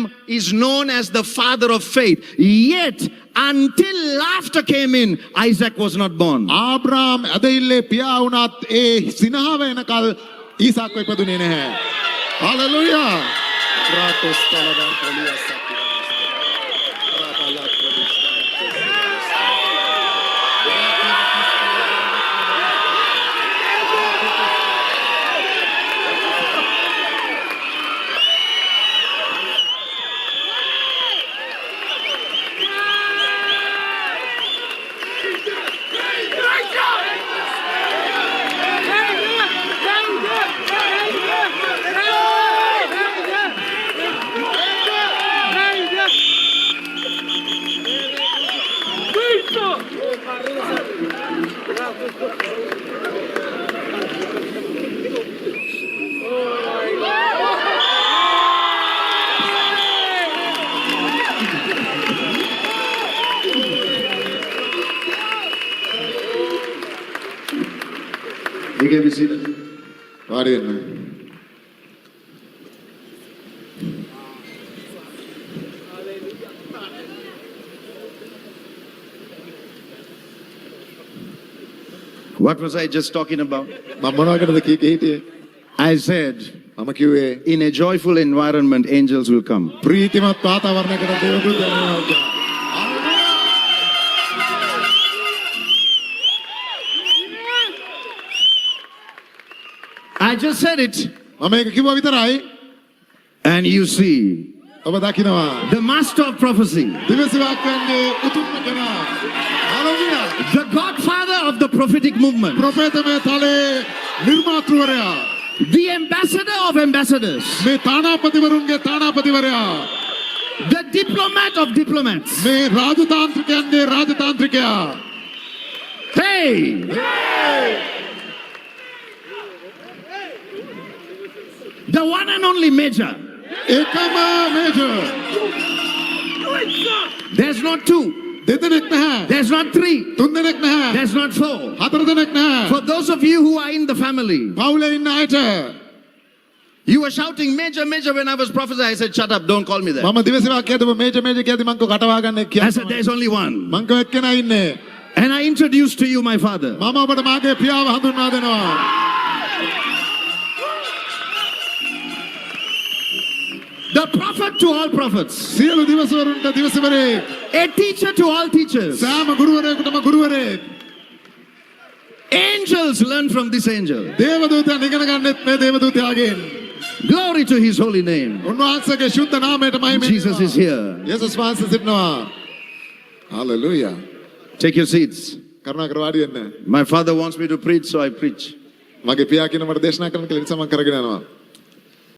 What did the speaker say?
Abraham is known as the father of faith. Yet, until laughter came in, Isaac was not born. ආබ්‍රාම් ඇදහිල්ලේ පියා වුණත් ඒ සිනහව එනකල් Isaac ඉපදුනේ නැහැ. Hallelujah. රාතොස් තලබන් පොලියස් You can be seated. වාඩි වෙන්න. What was I just talking about? මම මොනවකටද කීකේ හිටියේ? I said, මම කිව්වේ in a joyful environment, angels will come. ප්‍රීතිමත් වාතාවරණයකට දේවදූත යනවා. I just said it. මම මේක කිව්වා විතරයි. And you see, ඔබ දකිනවා. the master of prophecy, දිවසිවාක්‍යයන්ගේ උතුම්ම කෙනා. Hallelujah. the godfather of the prophetic movement, ප්‍රොෆේතමය තලයේ නිර්මාතෘවරයා. the ambassador of ambassadors, මේ තානාපතිවරුන්ගේ තානාපතිවරයා. the diplomat of diplomats. මේ රාජතාන්ත්‍රිකයන්ගේ රාජතාන්ත්‍රිකයා. Hey! The one and only major. ඒකම මේජර්. There's not two. දෙදෙනෙක් නැහැ. There's not three. තුන් දෙනෙක් නැහැ. There's not four. හතර දෙනෙක් නැහැ. For those of you who are in the family, පවුලේ ඉන්න අයට you were shouting major, major when I was prophesying. I said, shut up, don't call me that. මම දිවසිවාක්‍යයද මේජර් මේජර් කියද්දි මං කෝ කටවා ගන්න I කියලා. said, there's only one. මං කෝ එක්කෙනා ඉන්නේ. And I introduced to you my father. මම ඔබට මාගේ පියාව හඳුන්වා දෙනවා. The prophet to all prophets. සියලු දිවසවරුන්ට දිවසවරේ. A teacher to all teachers. සෑම ගුරුවරයෙකුටම ගුරුවරයෙක්. Angels learn from this angel. දේවදූතයන් ඉගෙන ගන්නෙත් මේ දේවදූතයාගෙන්. Glory to his holy name. උන්වහන්සේගේ ශුද්ධ නාමයට මහිම. Jesus is here. යේසුස් වහන්සේ සිටිනවා. හලෙලූයා. Take your seats. කරුණාකර වාඩි වෙන්න. My father wants me to preach, so I preach. මගේ පියා කියන මට දේශනා කරන්න කියලා නිසා මම කරගෙන යනවා.